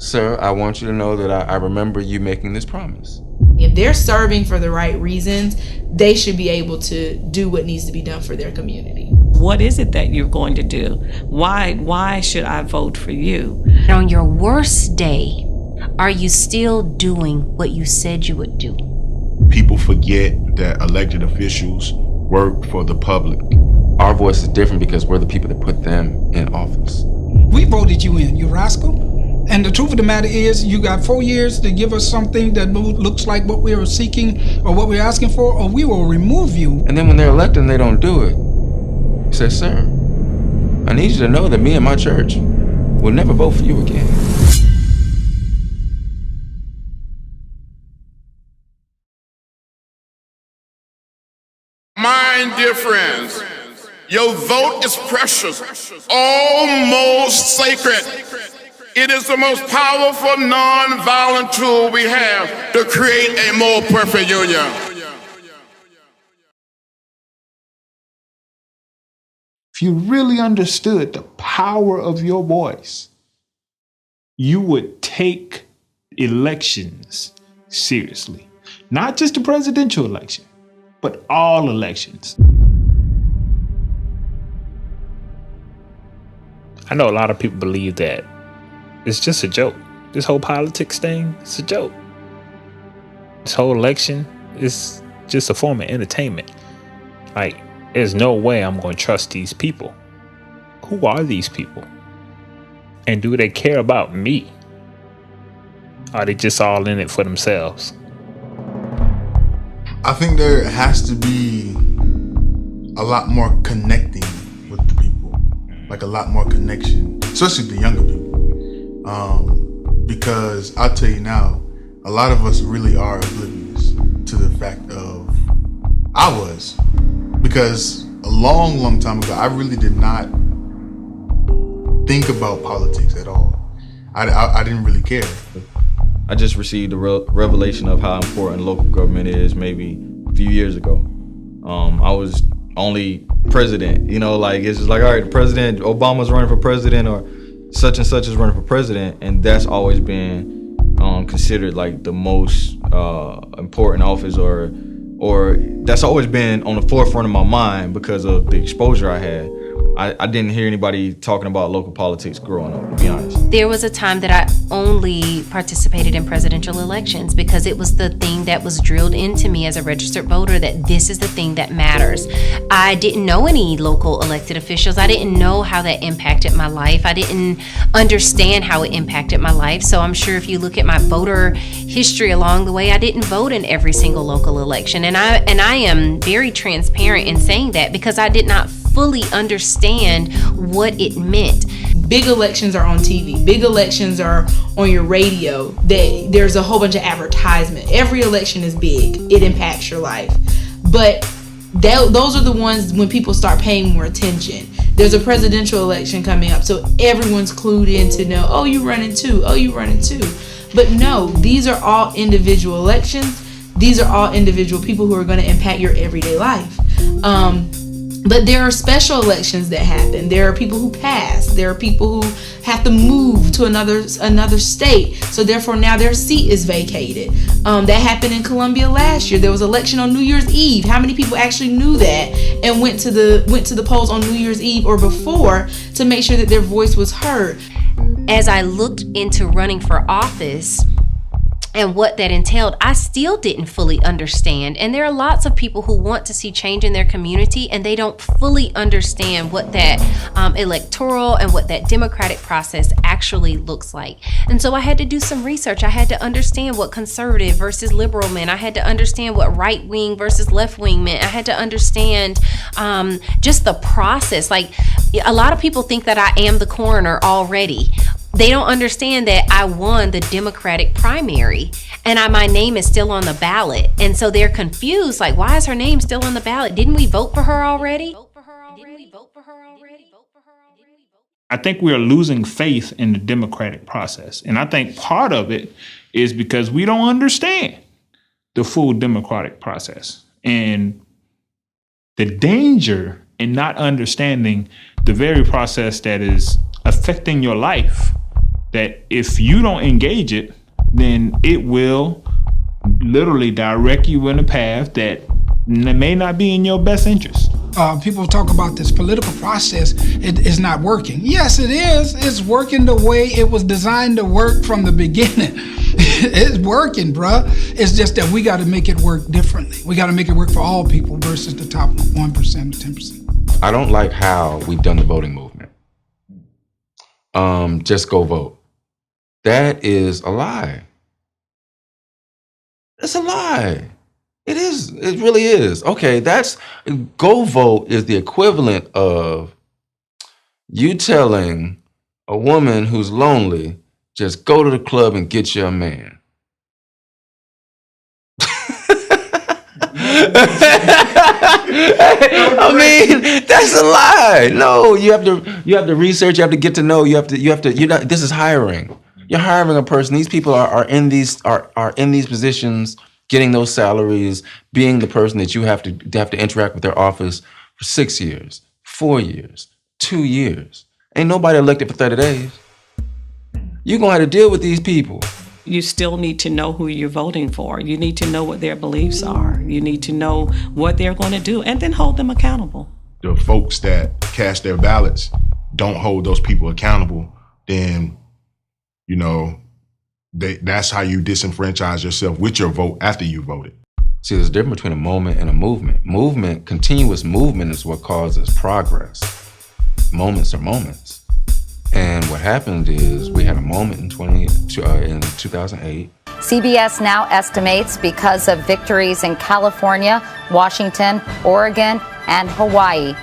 Sir, I want you to know that I remember you making this promise. If they're serving for the right reasons, they should be able to do what needs to be done for their community. What is it that you're going to do? Why should I vote for you? On your worst day, are you still doing what you said you would do? People forget that elected officials work for the public. Our voice is different because we're the people that put them in office. We voted you in, you rascal. And the truth of the matter is, you got 4 years to give us something that looks like what we were seeking or what we're asking for, or we will remove you. And then when they're elected and they don't do it, he says, sir, I need you to know that me and my church will never vote for you again. My dear friends, your vote is precious, almost sacred. It is the most powerful non-violent tool we have to create a more perfect union. If you really understood the power of your voice, you would take elections seriously. Not just the presidential election, but all elections. I know a lot of people believe that it's just a joke. This whole politics thing, it's a joke. This whole election is just a form of entertainment. Like, there's no way I'm going to trust these people. Who are these people? And do they care about me? Are they just all in it for themselves? I think there has to be a lot more connecting with the people, like a lot more connection, especially the younger people. Because I'll tell you now, a lot of us really are oblivious to the fact of, I was, because a long time ago, I really did not think about politics at all. I didn't really care. I just received a revelation of how important local government is maybe a few years ago. I was only president, like it's just like, all right, the president, Obama's running for president or such and such is running for president, and that's always been considered like the most important office or that's always been on the forefront of my mind because of the exposure I had. I didn't hear anybody talking about local politics growing up, to be honest. There was a time that I only participated in presidential elections because it was the thing that was drilled into me as a registered voter, that this is the thing that matters. I didn't know any local elected officials. I didn't know how that impacted my life. I didn't understand how it impacted my life. So I'm sure if you look at my voter history along the way, I didn't vote in every single local election. And I am very transparent in saying that because I did not fully understand what it meant. Big elections are on TV. Big elections are on your radio. There's a whole bunch of advertisement. Every election is big. It impacts your life. But those are the ones when people start paying more attention. There's a presidential election coming up, so everyone's clued in to know, oh, you running too. Oh, you running too. But no, these are all individual elections. These are all individual people who are going to impact your everyday life. But there are special elections that happen. There are people who pass. There are people who have to move to another state. So therefore now their seat is vacated. That happened in Columbia last year. There was an election on New Year's Eve. How many people actually knew that and went to the polls on New Year's Eve or before to make sure that their voice was heard? As I looked into running for office and what that entailed, I still didn't fully understand. And there are lots of people who want to see change in their community and they don't fully understand what that electoral and what that democratic process actually looks like. And so I had to do some research. I had to understand what conservative versus liberal meant. I had to understand what right wing versus left wing meant. I had to understand just the process. Like, a lot of people think that I am the coroner already. They don't understand that I won the Democratic primary and my name is still on the ballot. And so they're confused, like, why is her name still on the ballot? Didn't we vote for her already? I think we are losing faith in the democratic process. And I think part of it is because we don't understand the full democratic process and the danger in not understanding the very process that is affecting your life, that if you don't engage it, then it will literally direct you in a path that may not be in your best interest. People talk about this political process. It is not working. Yes, it is. It's working the way it was designed to work from the beginning. It's working, bruh. It's just that we got to make it work differently. We got to make it work for all people versus the top 1% or 10%. I don't like how we've done the voting movement. Just go vote. That is a lie. It's a lie. It is. It really is. Okay, go vote is the equivalent of you telling a woman who's lonely, just go to the club and get you a man. I mean, that's a lie. No, you have to research, you have to get to know, this is hiring. You're hiring a person. These people are in these positions, getting those salaries, being the person that you have to interact with their office for 6 years, 4 years, 2 years. Ain't nobody elected for 30 days. You're gonna have to deal with these people. You still need to know who you're voting for. You need to know what their beliefs are. You need to know what they're going to do, and then hold them accountable. The folks that cast their ballots don't hold those people accountable, then, that's how you disenfranchise yourself with your vote after you voted. See, there's a difference between a moment and a movement. Continuous movement is what causes progress. Moments are moments. And what happened is we had a moment in 2008. CBS now estimates because of victories in California, Washington, Oregon, and Hawaii.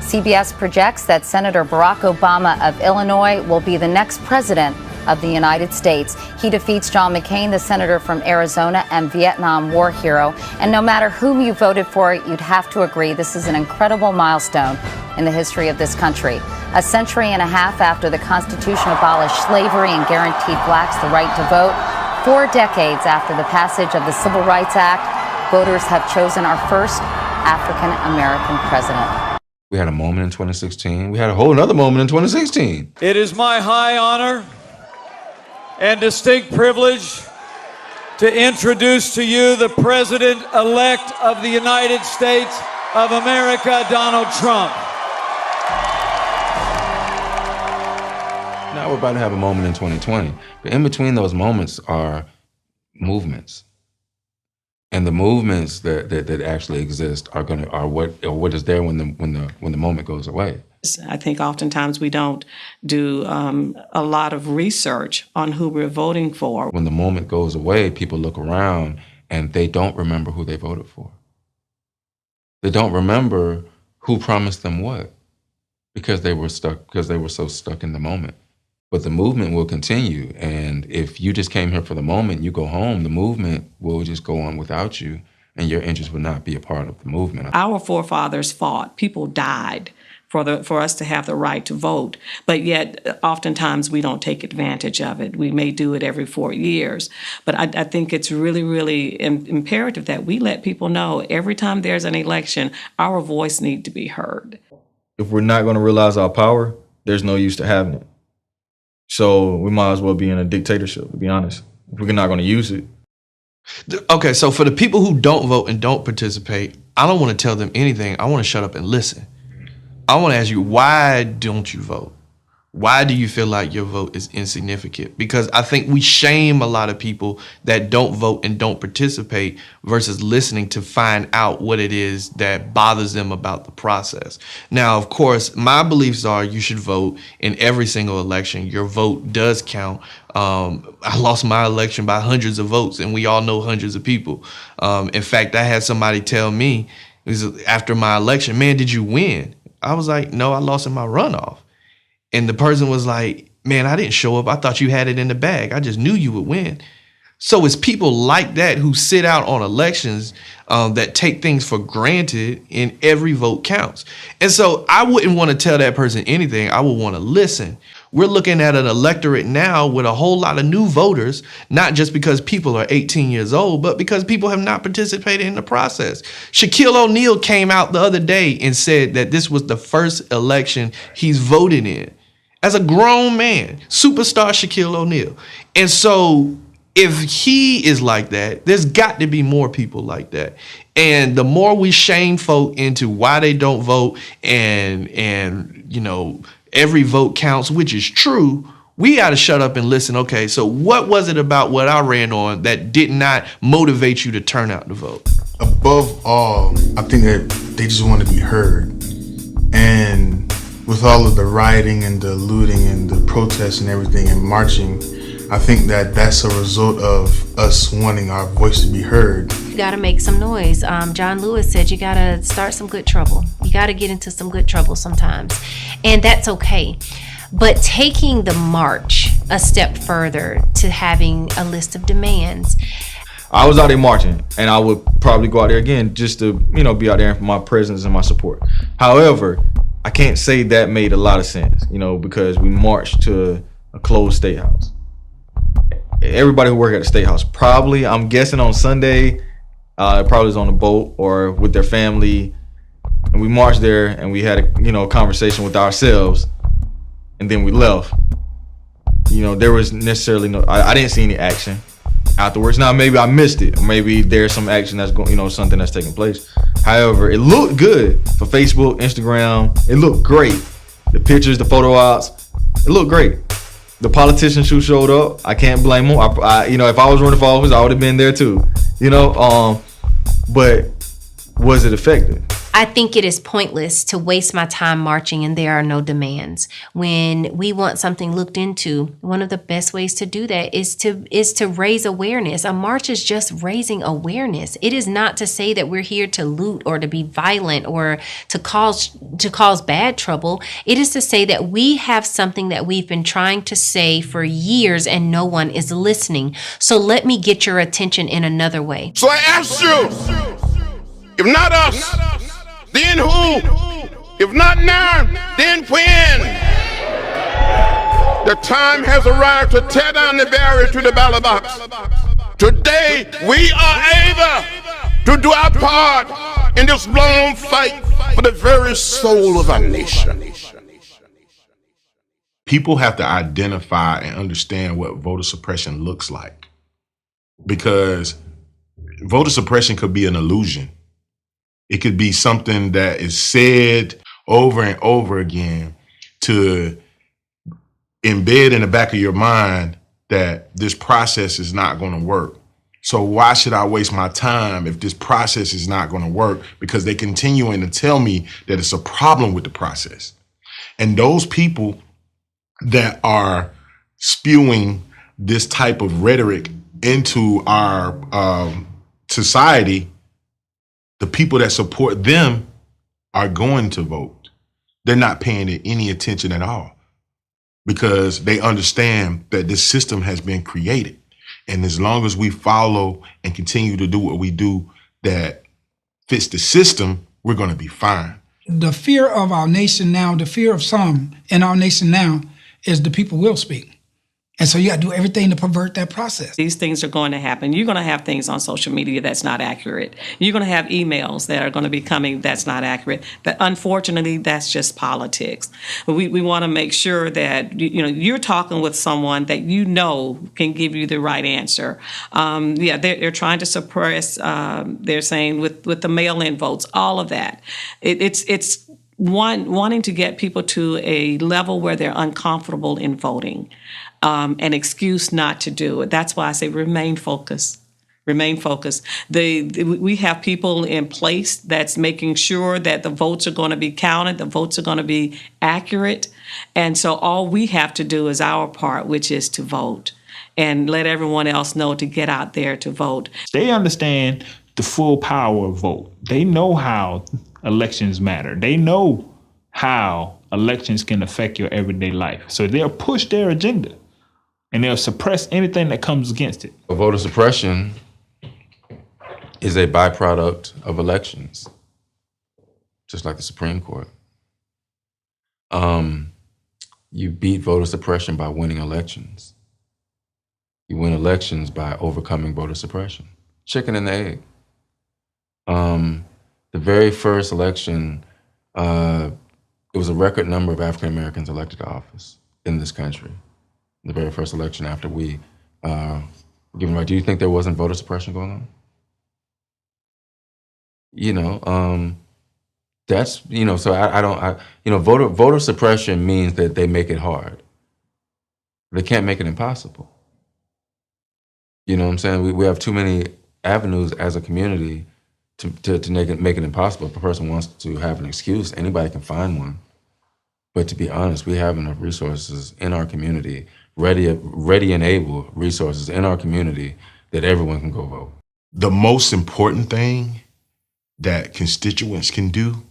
CBS projects that Senator Barack Obama of Illinois will be the next president of the United States. He defeats John McCain, the senator from Arizona and Vietnam War hero. And no matter whom you voted for, you'd have to agree this is an incredible milestone in the history of this country. A century and a half after the Constitution abolished slavery and guaranteed blacks the right to vote, 4 decades after the passage of the Civil Rights Act, voters have chosen our first African-American president. We had a moment in 2016. We had a whole other moment in 2016. It is my high honor and distinct privilege to introduce to you the President-elect of the United States of America, Donald Trump. Now we're about to have a moment in 2020. But in between those moments are movements. And the movements that actually exist are what is there when the moment goes away. I think oftentimes we don't do a lot of research on who we're voting for. When the moment goes away, people look around and they don't remember who they voted for. They don't remember who promised them what, because they were so stuck in the moment. But the movement will continue, and if you just came here for the moment, you go home, the movement will just go on without you, and your interest would not be a part of the movement. Our forefathers fought. People died for us to have the right to vote, but yet oftentimes we don't take advantage of it. We may do it every 4 years, but I think it's really, really imperative that we let people know every time there's an election, our voice needs to be heard. If we're not going to realize our power, there's no use to having it. So we might as well be in a dictatorship, to be honest, if we're not going to use it. Okay, so for the people who don't vote and don't participate, I don't want to tell them anything. I want to shut up and listen. I want to ask you, why don't you vote? Why do you feel like your vote is insignificant? Because I think we shame a lot of people that don't vote and don't participate versus listening to find out what it is that bothers them about the process. Now, of course, my beliefs are you should vote in every single election. Your vote does count. I lost my election by hundreds of votes, and we all know hundreds of people. In fact, I had somebody tell me after my election, man, did you win? I was like, no, I lost in my runoff. And the person was like, man, I didn't show up. I thought you had it in the bag. I just knew you would win. So it's people like that who sit out on elections that take things for granted, and every vote counts. And so I wouldn't want to tell that person anything. I would want to listen. We're looking at an electorate now with a whole lot of new voters, not just because people are 18 years old, but because people have not participated in the process. Shaquille O'Neal came out the other day and said that this was the first election he's voted in. as a grown man, superstar Shaquille O'Neal. And so if he is like that, there's got to be more people like that. And the more we shame folk into why they don't vote and you know, every vote counts, which is true, we got to shut up and listen. Okay, so what was it about what I ran on that did not motivate you to turn out to vote? Above all, I think that they just want to be heard. And with all of the rioting and the looting and the protests and everything and marching, I think that that's a result of us wanting our voice to be heard. You gotta make some noise. John Lewis said you gotta start some good trouble. You gotta get into some good trouble sometimes. And that's okay. But taking the march a step further to having a list of demands. I was out there marching, and I would probably go out there again just to, you know, be out there for my presence and my support. However, I can't say that made a lot of sense, you know, because we marched to a closed state house. Everybody who worked at the state house probably, I'm guessing on Sunday, probably was on a boat or with their family, and we marched there and we had a, you know, conversation with ourselves, and then we left. You know, there was necessarily no, I didn't see any action afterwards. Now maybe I missed it, or maybe there's some action that's going, you know, something that's taking place. However, it looked good for Facebook, Instagram. It looked great. The pictures, the photo ops, it looked great. The politicians who showed up, I can't blame them. I you know, if I was running for office, I would have been there too. You know, but was it effective? I think it is pointless to waste my time marching and there are no demands. When we want something looked into, one of the best ways to do that is to raise awareness. A march is just raising awareness. It is not to say that we're here to loot or to be violent or to cause bad trouble. It is to say that we have something that we've been trying to say for years and no one is listening. So let me get your attention in another way. So I ask you, if not us, then who? If not now, then when? The time has arrived to tear down the barrier to the ballot box. Today, we are able to do our part in this long fight for the very soul of our nation. People have to identify and understand what voter suppression looks like, because voter suppression could be an illusion. It could be something that is said over and over again to embed in the back of your mind that this process is not going to work. So why should I waste my time if this process is not going to work? Because they continuing to tell me that it's a problem with the process. And those people that are spewing this type of rhetoric into our society, the people that support them are going to vote. They're not paying it any attention at all because they understand that this system has been created. And as long as we follow and continue to do what we do that fits the system, we're going to be fine. The fear of our nation now, the fear of some in our nation now, is the people will speak. And so you got to do everything to pervert that process. These things are going to happen. You're going to have things on social media that's not accurate. You're going to have emails that are going to be coming that's not accurate. But unfortunately, that's just politics. But we want to make sure that you're talking with someone that you know can give you the right answer. They're trying to suppress. They're saying with the mail-in votes, all of that. It's wanting to get people to a level where they're uncomfortable in voting. An excuse not to do it. That's why I say remain focused. Remain focused. We have people in place that's making sure that the votes are going to be counted, the votes are going to be accurate. And so all we have to do is our part, which is to vote and let everyone else know to get out there to vote. They understand the full power of vote. They know how elections matter. They know how elections can affect your everyday life. So they'll push their agenda. And they'll suppress anything that comes against it. Voter suppression is a byproduct of elections, just like the Supreme Court. You beat voter suppression by winning elections. You win elections by overcoming voter suppression. Chicken and the egg. The very first election, it was a record number of African Americans elected to office. in this country, the very first election after we given right. Do you think there wasn't voter suppression going on? That's, so voter suppression means that they make it hard. They can't make it impossible. You know what I'm saying? We have too many avenues as a community to make it impossible. If a person wants to have an excuse, anybody can find one. But to be honest, we have enough resources in our community, ready and able resources in our community that everyone can go vote. The most important thing that constituents can do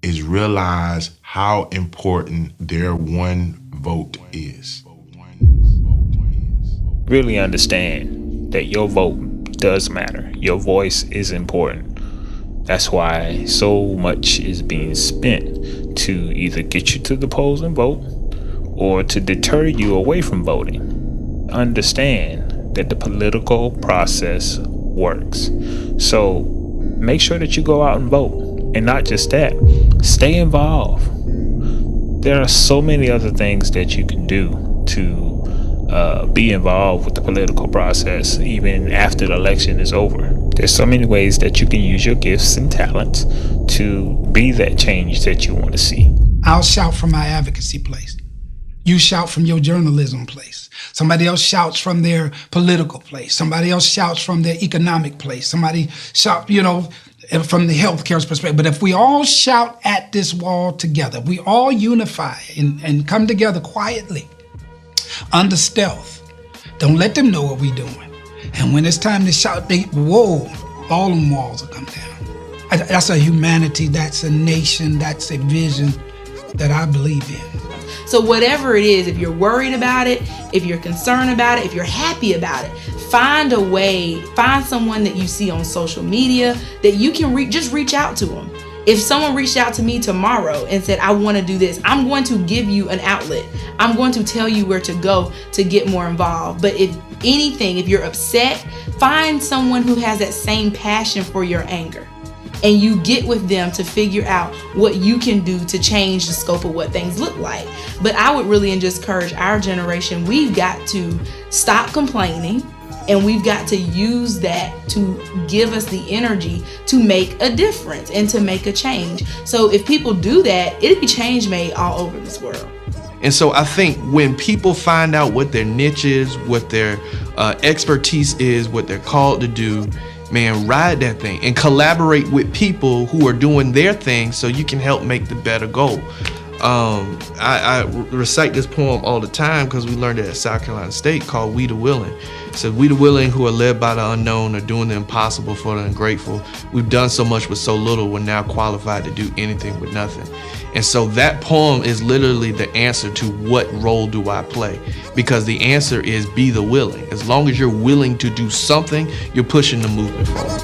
is realize how important their one vote is. Really understand that your vote does matter. Your voice is important. That's why so much is being spent to either get you to the polls and vote or to deter you away from voting. Understand that the political process works. So make sure that you go out and vote. And not just that, stay involved. There are so many other things that you can do to be involved with the political process even after the election is over. There's so many ways that you can use your gifts and talents to be that change that you want to see. I'll shout from my advocacy place. You shout from your journalism place. Somebody else shouts from their political place. Somebody else shouts from their economic place. Somebody shouts, from the healthcare perspective. But if we all shout at this wall together, we all unify and come together quietly, under stealth. Don't let them know what we're doing. And when it's time to shout, all them walls will come down. That's a humanity, that's a nation, that's a vision that I believe in. So whatever it is, if you're worried about it, if you're concerned about it, if you're happy about it, find a way, find someone that you see on social media that you can just reach out to them. If someone reached out to me tomorrow and said, I want to do this, I'm going to give you an outlet. I'm going to tell you where to go to get more involved. But if you're upset, find someone who has that same passion for your anger. And you get with them to figure out what you can do to change the scope of what things look like. But I would really just encourage our generation, we've got to stop complaining. And we've got to use that to give us the energy to make a difference and to make a change. So if people do that, it'll be change made all over this world. And so I think when people find out what their niche is, what their expertise is, what they're called to do, man, ride that thing and collaborate with people who are doing their thing so you can help make the better goal. I recite this poem all the time because we learned it at South Carolina State called We the Willing. It says, we the willing who are led by the unknown are doing the impossible for the ungrateful. We've done so much with so little, we're now qualified to do anything with nothing. And so that poem is literally the answer to what role do I play? Because the answer is be the willing. As long as you're willing to do something, you're pushing the movement forward.